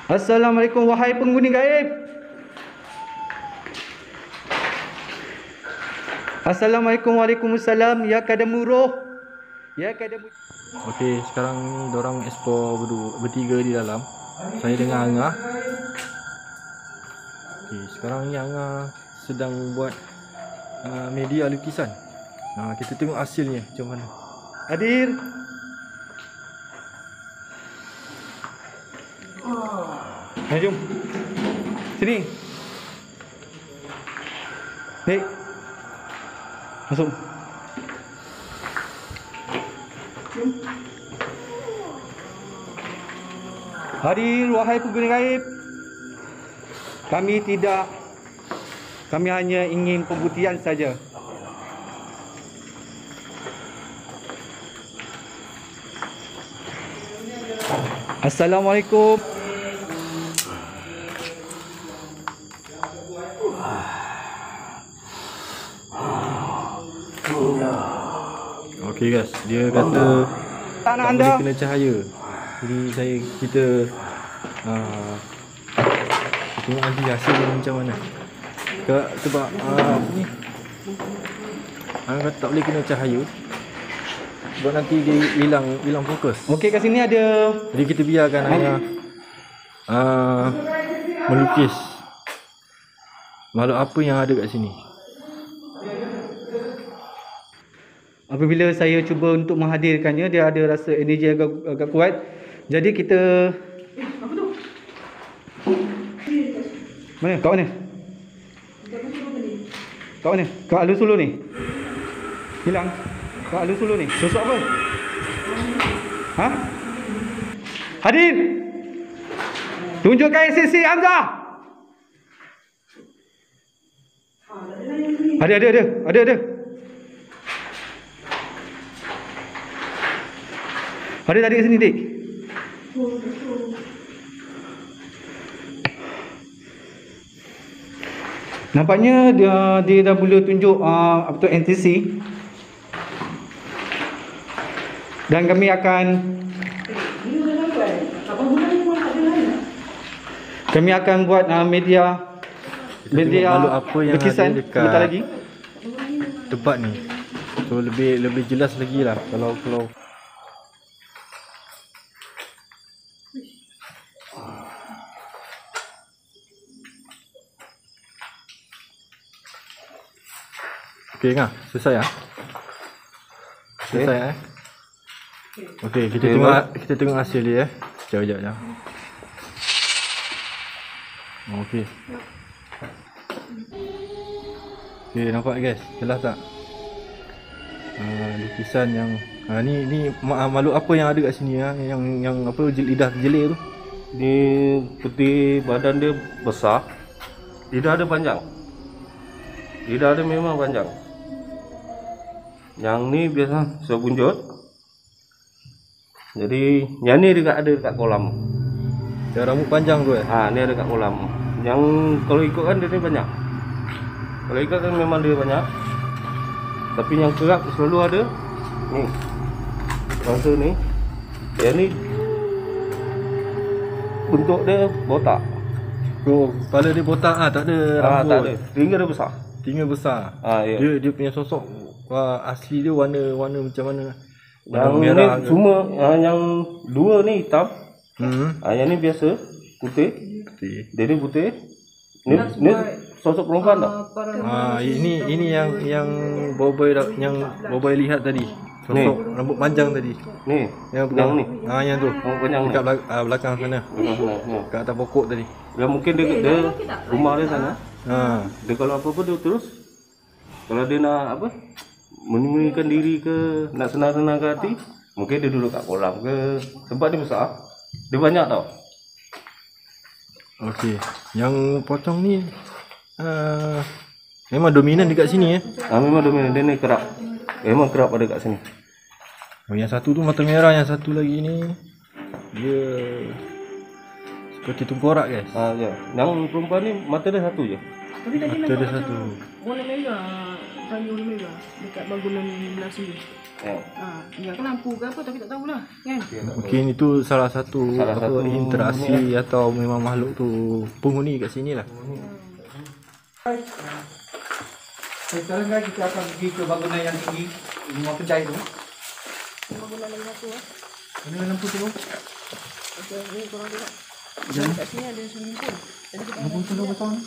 Assalamualaikum wahai penghuni gaib. Assalamualaikum, waalaikumsalam. Ya kadamu roh. Ya kadamu. Okey, sekarang ni dorang explore bertiga di dalam. Saya dengan Angah. Okey, sekarang ni Angah sedang buat media lukisan. Kita tengok hasilnya macam mana. Hadir. Jom. Sini. Nik. Masuk. Hadir wahai penghuni gaib. Kami hanya ingin pembuktian saja. Assalamualaikum. Okey guys, dia kata Tak nak tak anda. boleh kena cahaya. Jadi kita tengok nanti hasilnya macam mana. Sebab apa ni, kata tak boleh kena cahaya sebab nanti dia hilang fokus. Okey, kat sini ada. Jadi kita biarkan Angah melukis makhluk apa yang ada kat sini. Apabila saya cuba untuk menghadirkannya, dia ada rasa energi agak kuat. Jadi kita mana? Kat mana? Kat mana? Kat alun sulu ni. Hilang. Kat alun sulu ni. Sosok apa? Ha? Hadir. Tunjukkan esensi Hamzah. Ada. Ada tadi kat sini, Dik. Nampaknya dia dah mula tunjuk apa tu NTC. Dan kami akan buat media Makhluk apa yang lukisan ada dekat sebentar lagi. tempat ni. So lebih jelas lagi lah kalau okey Ngah, selesai ah. Selesai okey, kita tengok hasil dia Sekejap. Okey. Okey, nampak guys, jelas tak? Lukisan yang ni makhluk apa yang ada kat sini yang apa lidah terjelir tu. Dia putih, badan dia besar, lidah dia panjang. Lidah dia memang panjang. Yang ni biasa sebunjut. Jadi yang ni dekat ada dekat kolam. Yang rambut panjang tu Ni ada dekat kolam. Yang kalau ikutkan dia ni banyak. Kalau ikutkan memang dia banyak. Tapi yang kerap selalu ada ni. Rasa ni. Yang ni bentuk dia botak. Kepala dia botak tak ada rambut. Tak ada. Telinga dia besar. Telinga besar. Ya. Dia punya sosok asli dia warna macam mana? Yang merah ni semua yang dua ni hitam. Yang ni biasa putih. Dia ni putih. Ni sosok perempuan tak? Ini yang boy lihat tadi. Sosok rambut panjang tadi. Ni. Yang ni. Yang tu. Rambut panjang ni. Dekat belakang sana. Kat atas pokok tadi. Dia mungkin dia rumah dia sana. Dia kalau apa-apa dia terus. Kalau dia nak apa? Menyembunyikan diri ke, nak senang-senangkan hati, mungkin dia duduk kat kolam ke. Tempat dia besar. Dia banyak tau. Okey. Yang pocong ni memang dominan dekat sini Memang dominan. Dia ni kerap. Memang kerap ada kat sini. Yang satu tu mata merah, yang satu lagi ni dia seperti tengkorak guys. Ya. Yang perempuan ni mata dia satu je. Tapi tadi mata dia satu. warna merah. kayu ni mereka dekat bangunan belah sini. Ingatkan lampu ke apa tapi tak tahulah kan. Mungkin itu salah satu interaksi atau memang makhluk tu penghuni kat sini lah. Sekarang kan kita akan pergi ke bangunan yang tinggi, rumah penjahit tu. Bangunan lagi satu lah. Mana lampu tu? Okey, ni korang tengok. Kat sini ada swimming pool. Jadi kita Lampu tu besar ni.